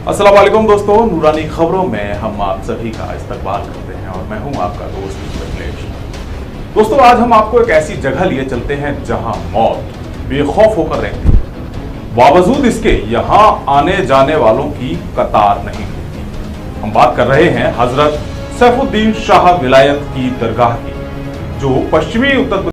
अस्सलाम वालेकुम दोस्तों, नूरानी खबरों में हम आप सभी का इस्तकबाल करते हैं और मैं हूं आपका दोस्त मिथिलेश। दोस्तों, आज हम आपको एक ऐसी जगह लिए चलते हैं जहां मौत बेखौफ होकर रहती है, बावजूद इसके यहां आने जाने वालों की कतार नहीं होती। हम बात कर रहे हैं हजरत सैफुद्दीन शाह विलायत की दरगाह की, जो पश्चिमी उत्तर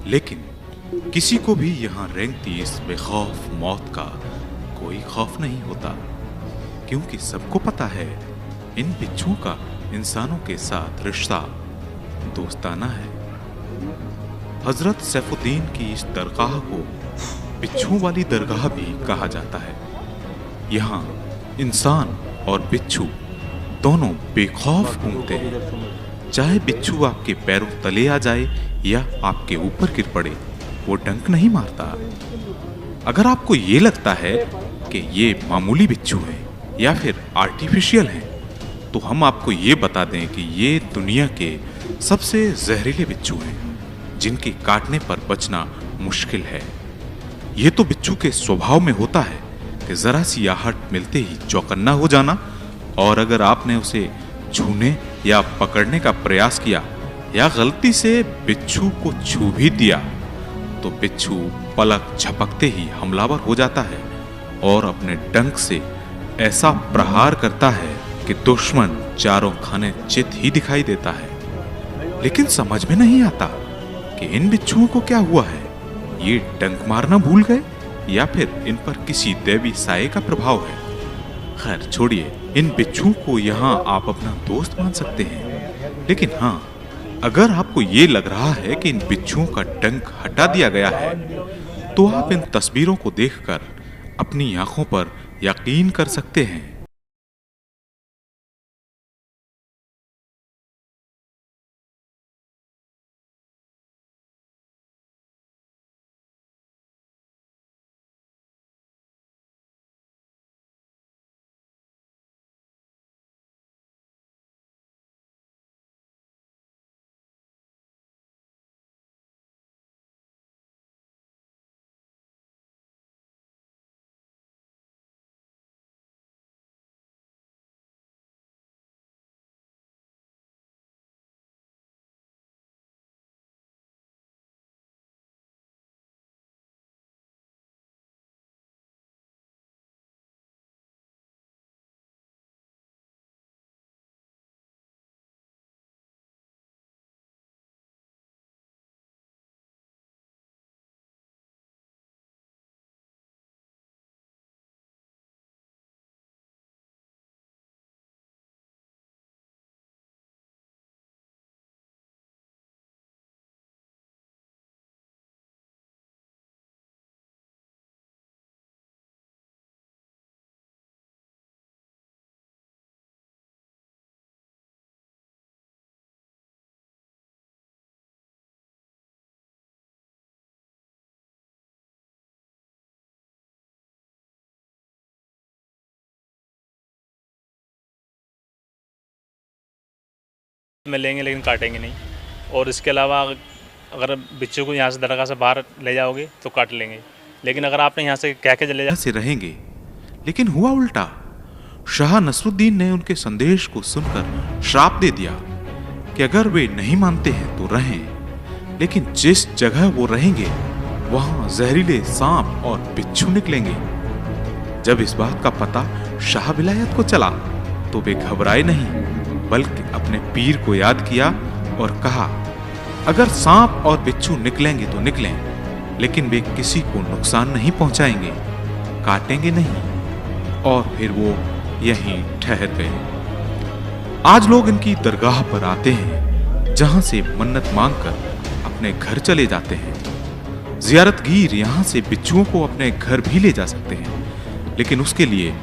लेकिन किसी को भी यहाँ रेंगती इस बेखौफ मौत का कोई खौफ नहीं होता, क्योंकि सबको पता है इन बिच्छुओं का इंसानों के साथ रिश्ता दोस्ताना है। हजरत सैफुद्दीन की इस दरगाह को बिच्छुओं वाली दरगाह भी कहा जाता है। यहाँ इंसान और बिच्छू दोनों बेखौफ घूमते हैं। चाहे बिच्छू आपके पैरों तले आ जाए या आपके ऊपर गिर पड़े, वो डंक नहीं मारता। अगर आपको ये लगता है कि ये मामूली बिच्छू है या फिर आर्टिफिशियल है, तो हम आपको ये बता दें कि ये दुनिया के सबसे जहरीले बिच्छू हैं, जिनके काटने पर बचना मुश्किल है। ये तो बिच्छू के स्वभाव में होता है कि जरा सी आहट मिलते ही चौकन्ना हो जाना, और अगर आपने उसे छूने या पकड़ने का प्रयास किया या गलती से बिच्छू को छू भी दिया, तो बिच्छू पलक झपकते ही हमलावर हो जाता है और अपने डंक से ऐसा प्रहार करता है कि दुश्मन चारों खाने चित ही दिखाई देता है। लेकिन समझ में नहीं आता कि इन बिच्छुओं को क्या हुआ है। ये डंक मारना भूल गए या फिर इन पर किसी दैवी साये का प्रभाव है। खैर छोड़िए, इन बिच्छुओं को यहाँ आप अपना दोस्त मान सकते हैं। लेकिन हाँ, अगर आपको ये लग रहा है कि इन बिच्छुओं का डंक हटा दिया गया है, तो आप इन तस्वीरों को देखकर अपनी आंखों पर यकीन कर सकते हैं। में लेंगे लेकिन काटेंगे नहीं। और इसके अलावा अगर बिच्छू को यहाँ से दरगाह से बाहर ले जाओगे तो काट लेंगे, लेकिन अगर आपने यहाँ से कह के चले जा से रहेंगे। लेकिन हुआ उल्टा। शाह नसरुद्दीन ने उनके संदेश को सुनकर श्राप दे दिया कि अगर वे नहीं मानते हैं तो रहें, लेकिन जिस जगह वो रहेंगे वहां जहरीले सांप और बिच्छू निकलेंगे। जब इस बात का पता शाह विलायत को चला तो वे घबराए नहीं, बल्कि अपने पीर को याद किया और कहा, अगर सांप और बिच्छू निकलेंगे तो निकलें, लेकिन वे किसी को नुकसान नहीं पहुंचाएंगे, काटेंगे नहीं। और फिर वो यहीं ठहर गए। आज लोग इनकी दरगाह पर आते हैं, जहां से मन्नत मांगकर अपने घर चले जाते हैं। जियारतगीर यहां से बिच्छुओं को अपने घर भी ले जा सकते हैं, लेकिन उसके लिए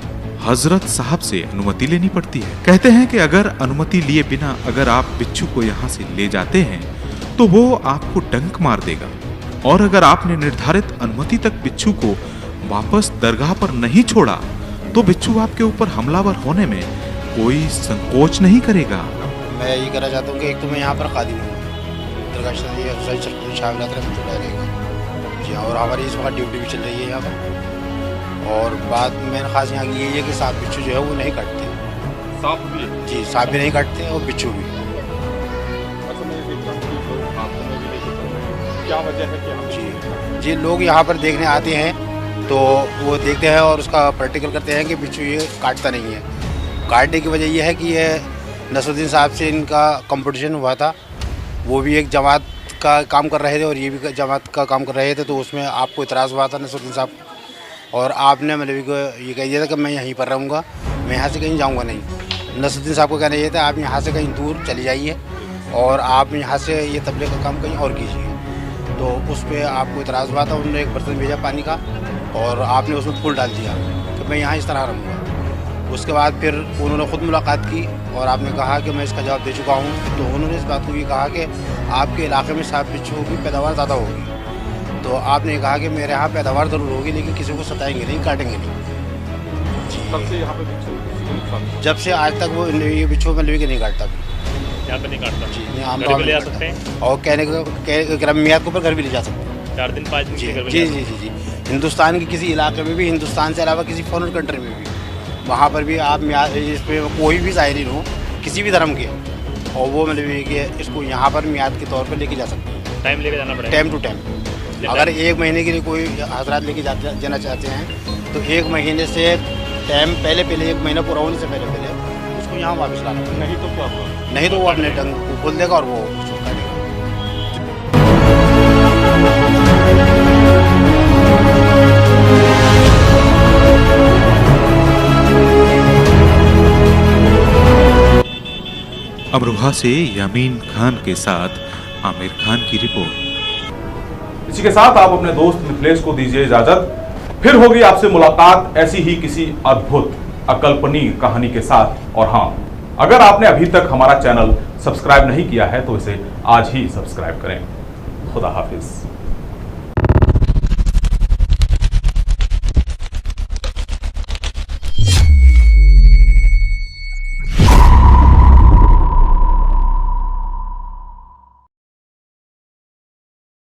हजरत साहब से अनुमति लेनी पड़ती है। कहते हैं कि अगर अनुमति लिए बिना अगर आप बिच्छू को यहाँ से ले जाते हैं तो वो आपको डंक मार देगा, और अगर आपने निर्धारित अनुमति तक बिच्छू को वापस दरगाह पर नहीं छोड़ा तो बिच्छू आपके ऊपर हमलावर होने में कोई संकोच नहीं करेगा। मैं ये कहना चाहता हूँ कि एक तो मैं यहाँ पर खादिम हूँ, दरगाह जी हाँ, और हमारी इस वक्त ड्यूटी भी चल रही है यहाँ पर। और बात मेन खास यहाँ की यही है कि सांप बिच्छू जो है वो नहीं काटते। सांप भी? जी, सांप भी नहीं काटते और बिच्छू भी। क्या वजह है कि जी लोग यहाँ पर देखने आते हैं तो वो देखते हैं और उसका प्रैक्टिकल करते हैं कि बिच्छू ये काटता नहीं है। काटने की वजह यह है कि ये नसरुद्दीन साहब से इनका कंपटीशन हुआ था, वो भी एक जमात का काम कर रहे थे और ये भी जमात का काम कर रहे थे, तो उसमें आपको इतराज़ हुआ था नसरुद्दीन साहब, और आपने मतलब को ये कह दिया था कि मैं यहीं पर रहूँगा, मैं यहाँ से कहीं जाऊँगा नहीं। नसरुद्दीन साहब को कहना ये था आप यहाँ से कहीं दूर चले जाइए और आप यहाँ से ये तबलीग का काम कहीं और कीजिए। तो उस पर आपको इतराज़ हुआ था, उन्होंने एक बर्तन भेजा पानी का और आपने उसमें फूल डाल दिया कि मैं यहाँ इस तरह रहूँगा। उसके बाद फिर उन्होंने ख़ुद मुलाकात की और आपने कहा कि मैं इसका जवाब दे चुका हूँ, तो उन्होंने इस बात को ये कहा कि आपके इलाके में सांप बिच्छू की पैदावार ज़्यादा होगी। तो आपने कहा कि मेरे यहाँ पैदावार ज़रूर होगी लेकिन किसी को सताएंगे नहीं, काटेंगे नहीं। जी, तब से यहाँ पे बिच्छू जब से आज तक वो ये बिच्छू में लेके नहीं काटता भी। यहाँ पे नहीं काटता जी, नहीं, आम घर तौर भी ले जा पर सकते हैं और कहने को ग्रामीणियात के ऊपर घर भी ले जा सकते हैं 4 दिन 5 दिन जी के घर में जी ले जी जी जी हिंदुस्तान के किसी इलाके में भी, हिंदुस्तान से अलावा किसी फॉरेन कंट्री में भी, वहाँ पर भी आप इसमें कोई भी ज़ायरीन हो किसी भी धर्म के, और वो मतलब कि इसको यहाँ पर मियाद के तौर पर लेके जा सकते हैं। टाइम लेके जाना पड़ेगा, टाइम टू टाइम। अगर 1 महीने के लिए कोई हजरात लेके जाना चाहते हैं तो 1 महीने से टाइम पहले 1 महीना पूरा होने से पहले उसको यहाँ वापस लाना पड़ेगा। नहीं तो क्या हुआ? नहीं तो वो अपने डंग को खोल देगा और वो उसको काटेगा। अमरोहा से यामीन खान के साथ आमिर खान की रिपोर्ट। इसी के साथ आप अपने दोस्त मिथिलेश को दीजिए इजाजत। फिर होगी आपसे मुलाकात ऐसी ही किसी अद्भुत अकल्पनीय कहानी के साथ। और हाँ, अगर आपने अभी तक हमारा चैनल सब्सक्राइब नहीं किया है तो इसे आज ही सब्सक्राइब करें। खुदा हाफिज।